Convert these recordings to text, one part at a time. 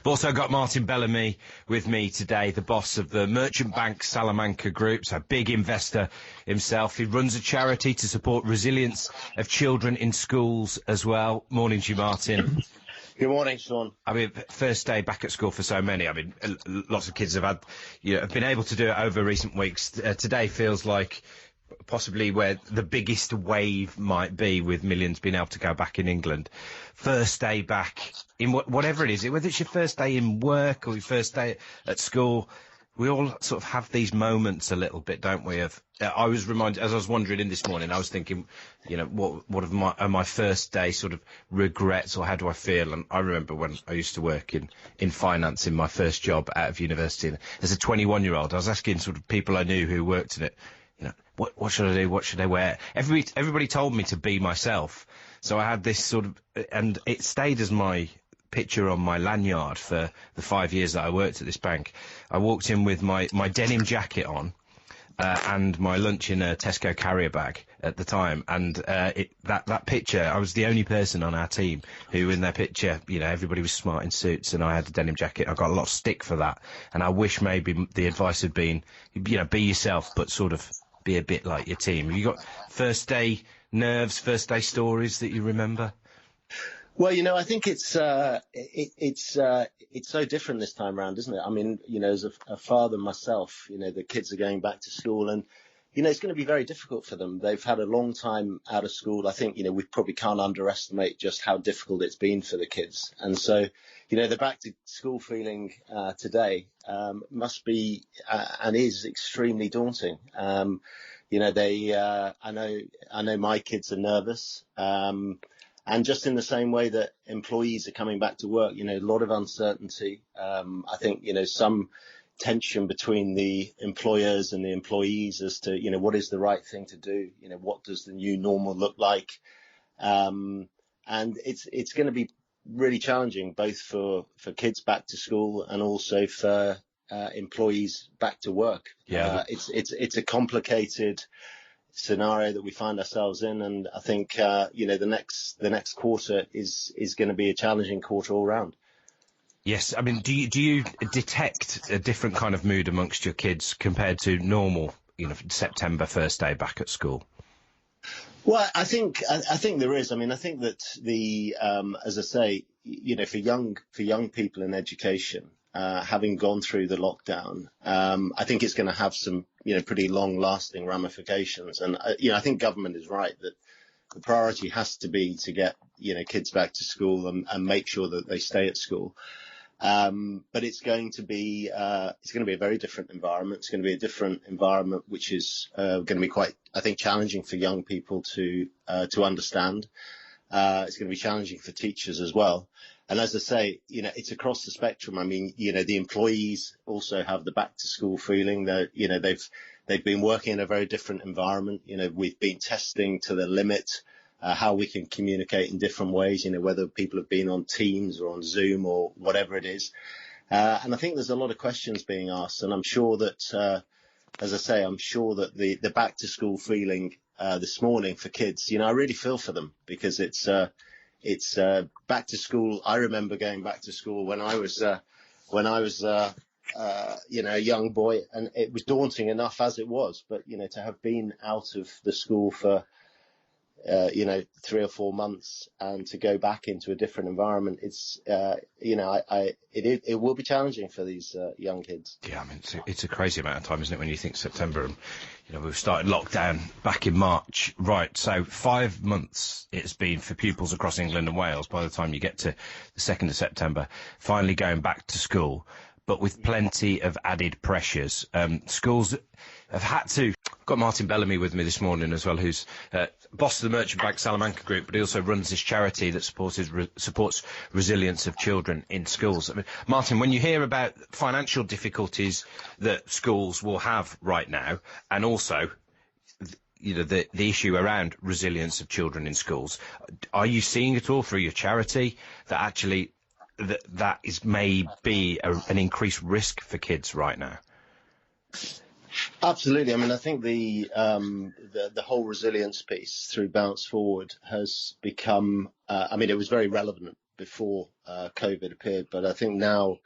Also got Martin Bellamy with me today, the boss of the Merchant Bank Salamanca Group, so big investor himself. He runs a charity to support resilience of children in schools as well. Morning to you, Martin. Good morning, Sean. I mean, first day back at school for so many. I mean, lots of kids have been able to do it over recent weeks. Today feels like possibly where the biggest wave might be, with millions being able to go back in England. First day back in whatever it is, whether it's your first day in work or your first day at school, we all sort of have these moments a little bit, don't we? I was reminded, as I was wandering in this morning, I was thinking, what are my first day sort of regrets, or how do I feel? And I remember when I used to work in finance in my first job out of university. And as a 21-year-old, I was asking sort of people I knew who worked in it, what should I do? What should I wear? Everybody told me to be myself. So I had this sort of, and it stayed as my picture on my lanyard for the 5 years that I worked at this bank. I walked in with my denim jacket on, and my lunch in a Tesco carrier bag at the time. And that picture, I was the only person on our team who, in their picture, everybody was smart in suits, and I had a denim jacket. I got a lot of stick for that. And I wish maybe the advice had been, be yourself, but sort of be a bit like your team. Have you got first day nerves, first day stories that you remember? Well, I think it's so different this time around, isn't it? I mean, as a father myself, the kids are going back to school, and it's going to be very difficult for them. They've had a long time out of school. I think we probably can't underestimate just how difficult it's been for the kids. And so, the back to school feeling today must be and is extremely daunting. I know my kids are nervous. And just in the same way that employees are coming back to work, a lot of uncertainty. I think, some tension between the employers and the employees as to, what is the right thing to do? What does the new normal look like? And it's going to be really challenging, both for kids back to school and also for employees back to work. Yeah. It's a complicated scenario that we find ourselves in, and I think the next quarter is going to be a challenging quarter all round. Yes, I mean, do you detect a different kind of mood amongst your kids compared to normal, September first day back at school? Well, I think there is. I mean, I think that as I say, for young people in education, having gone through the lockdown, I think it's going to have some, pretty long-lasting ramifications. And, I think government is right that the priority has to be to get, kids back to school and make sure that they stay at school. But it's going to be a very different environment. It's going to be a different environment, which is going to be quite, I think, challenging for young people to understand. It's going to be challenging for teachers as well. And as I say, it's across the spectrum. I mean, the employees also have the back to school feeling that, they've been working in a very different environment. We've been testing to the limit how we can communicate in different ways, whether people have been on Teams or on Zoom or whatever it is. And I think there's a lot of questions being asked. And I'm sure that, as I say, the back to school feeling this morning for kids, I really feel for them, because it's back to school. I remember going back to school when I was a young boy, and it was daunting enough as it was. But to have been out of the school for 3 or 4 months and to go back into a different environment, it will be challenging for these young kids. Yeah, I mean, it's a crazy amount of time, isn't it, when you think September, and we've started lockdown back in March, right? So 5 months it's been for pupils across England and Wales by the time you get to the 2nd of September, finally going back to school, but with plenty of added pressures. Schools have had to. I've got Martin Bellamy with me this morning as well, who's boss of the Merchant Bank Salamanca Group, but he also runs this charity that supports resilience of children in schools. I mean, Martin, when you hear about financial difficulties that schools will have right now, and also the issue around resilience of children in schools, are you seeing it all through your charity that actually that is maybe an increased risk for kids right now? Absolutely. I mean, I think the whole resilience piece through Bounce Forward has become. It was very relevant before COVID appeared, but I think now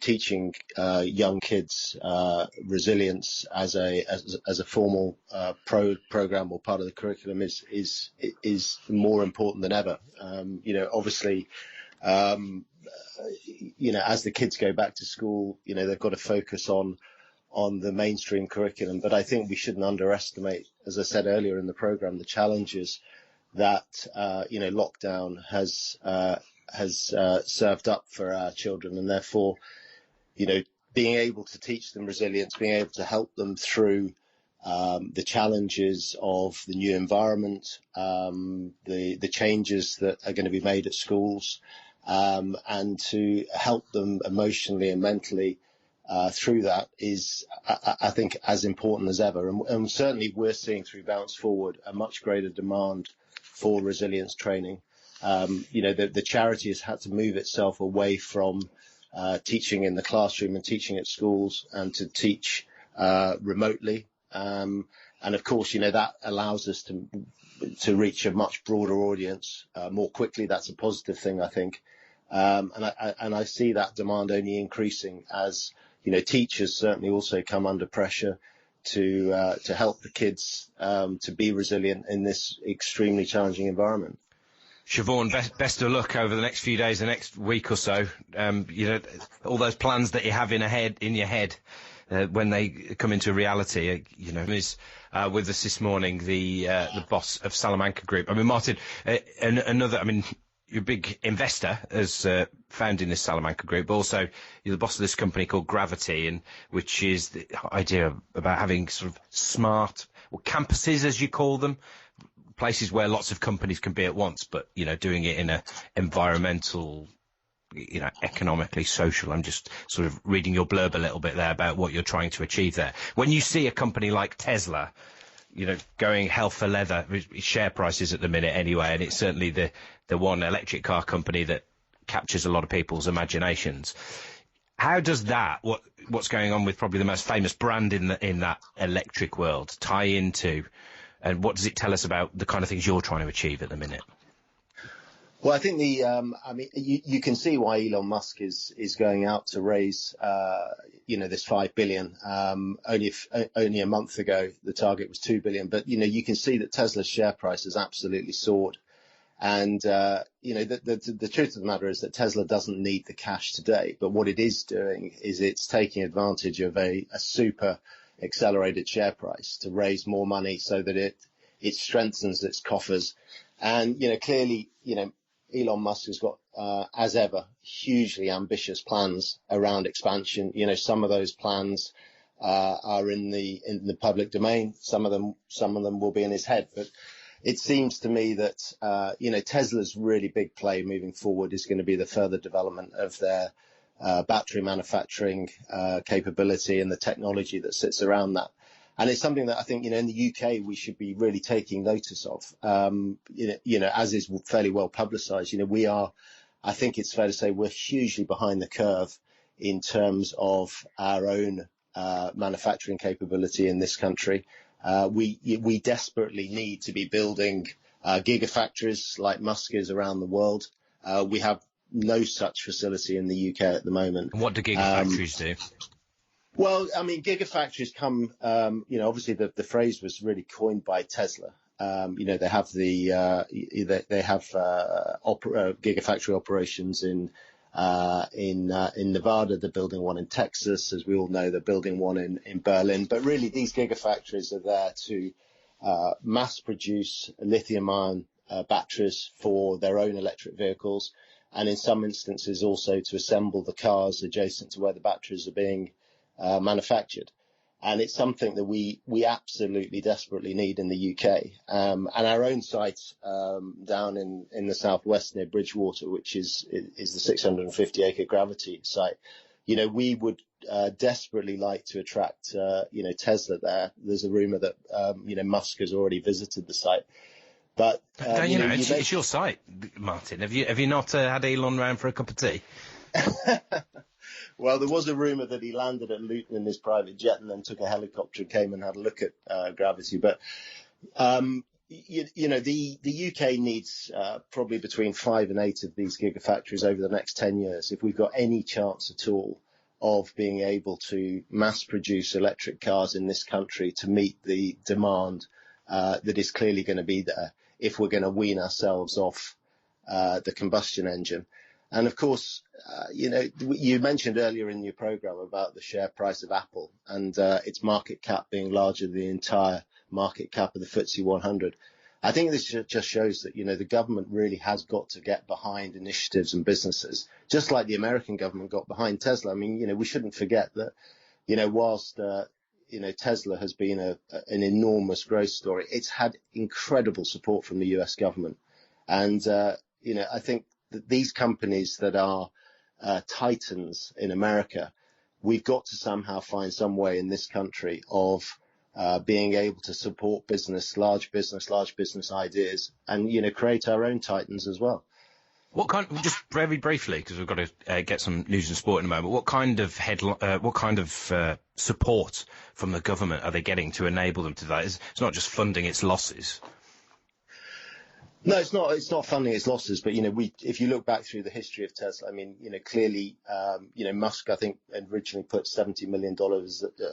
teaching young kids resilience as a formal program or part of the curriculum is more important than ever. Obviously, as the kids go back to school, they've got to focus on the mainstream curriculum. But I think we shouldn't underestimate, as I said earlier in the program, the challenges that lockdown has served up for our children, and therefore, being able to teach them resilience, being able to help them through the challenges of the new environment, the changes that are going to be made at schools, and to help them emotionally and mentally through that is, I think, as important as ever. And certainly we're seeing through Bounce Forward a much greater demand for resilience training. The charity has had to move itself away from teaching in the classroom and teaching at schools and to teach remotely. And of course, that allows us to reach a much broader audience more quickly. That's a positive thing, I think. And I see that demand only increasing as, teachers certainly also come under pressure to help the kids to be resilient in this extremely challenging environment. Siobhan, best of luck over the next few days, the next week or so. All those plans that you have in your head, when they come into reality, is with us this morning, the boss of Salamanca Group. I mean, Martin, you're a big investor as founding this Salamanca Group, but also you're the boss of this company called Gravity, and which is the idea about having sort of smart campuses, as you call them, places where lots of companies can be at once, but doing it in a environmental, economically social. I'm just sort of reading your blurb a little bit there about what you're trying to achieve there. When you see a company like Tesla, going hell for leather, share prices at the minute anyway, and it's certainly the one electric car company that captures a lot of people's imaginations. How does what's going on with probably the most famous brand in that electric world tie into, and what does it tell us about the kind of things you're trying to achieve at the minute? Well, I think you can see why Elon Musk is going out to raise, this $5 billion. Only a month ago, the target was $2 billion. But, you can see that Tesla's share price has absolutely soared. And, the truth of the matter is that Tesla doesn't need the cash today. But what it is doing is it's taking advantage of a super accelerated share price to raise more money so that it strengthens its coffers. And, clearly, Elon Musk has got, as ever, hugely ambitious plans around expansion. Some of those plans are in the public domain. Some of them will be in his head. But it seems to me that Tesla's really big play moving forward is going to be the further development of their battery manufacturing capability and the technology that sits around that. And it's something that I think, in the UK, we should be really taking notice of, as is fairly well publicised. I think it's fair to say we're hugely behind the curve in terms of our own manufacturing capability in this country. We desperately need to be building gigafactories like Musk is around the world. We have no such facility in the UK at the moment. And what do gigafactories do? Well, gigafactories come, obviously the phrase was really coined by Tesla. They have gigafactory operations in Nevada. They're building one in Texas, as we all know. They're building one in Berlin. But really, these gigafactories are there to mass produce lithium-ion batteries for their own electric vehicles, and in some instances also to assemble the cars adjacent to where the batteries are being manufactured. And it's something that we absolutely desperately need in the UK. And our own site down in the southwest near Bridgewater, which is the 650-acre Gravity site, we would desperately like to attract Tesla there. There's a rumor that Musk has already visited the site. But it's your site, Martin. Have you not had Elon round for a cup of tea? Well, there was a rumour that he landed at Luton in his private jet and then took a helicopter and came and had a look at Gravity. But, The UK needs probably between 5 and 8 of these gigafactories over the next 10 years if we've got any chance at all of being able to mass produce electric cars in this country to meet the demand that is clearly going to be there if we're going to wean ourselves off the combustion engine. And of course, you mentioned earlier in your program about the share price of Apple and its market cap being larger than the entire market cap of the FTSE 100. I think this just shows that, the government really has got to get behind initiatives and businesses, just like the American government got behind Tesla. I mean, we shouldn't forget that, whilst, Tesla has been an enormous growth story, it's had incredible support from the US government. And, I think that these companies that are titans in America, we've got to somehow find some way in this country of being able to support large business ideas and, create our own titans as well. Just very briefly, because we've got to get some news and sport in a moment, what kind of support from the government are they getting to enable them to that? It's not just funding its losses. No, it's not. It's not funding its losses, but if you look back through the history of Tesla, I mean, clearly, Musk, I think, originally put $70 million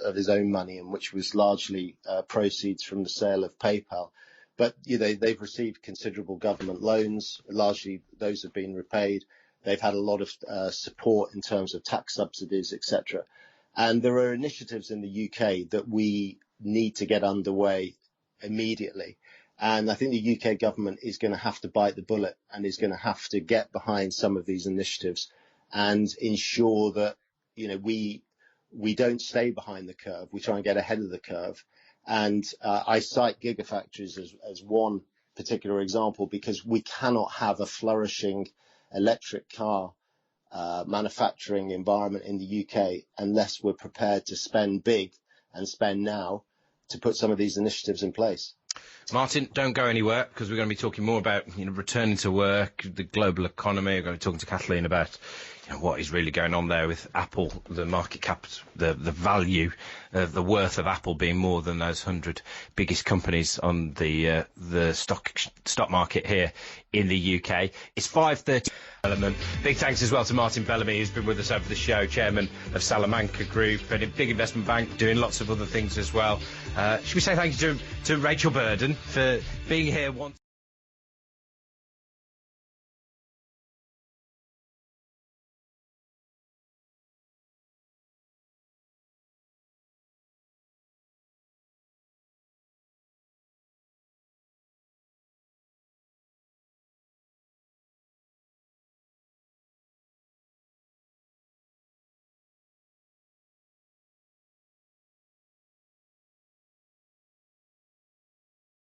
of his own money in, which was largely proceeds from the sale of PayPal. But they've received considerable government loans. Largely, those have been repaid. They've had a lot of support in terms of tax subsidies, etc. And there are initiatives in the UK that we need to get underway immediately. And I think the UK government is going to have to bite the bullet and is going to have to get behind some of these initiatives and ensure that, we don't stay behind the curve. We try and get ahead of the curve. And I cite gigafactories as one particular example because we cannot have a flourishing electric car manufacturing environment in the UK unless we're prepared to spend big and spend now to put some of these initiatives in place. Martin, don't go anywhere because we're going to be talking more about returning to work, the global economy. We're going to be talking to Kathleen about what is really going on there with Apple, the market cap, the value, the worth of Apple being more than those 100 biggest companies on the stock market here in the UK. It's 5:30. Big thanks as well to Martin Bellamy, who's been with us over the show, chairman of Salamanca Group, and a big investment bank, doing lots of other things as well. Should we say thank you to Rachel Burden for being here once?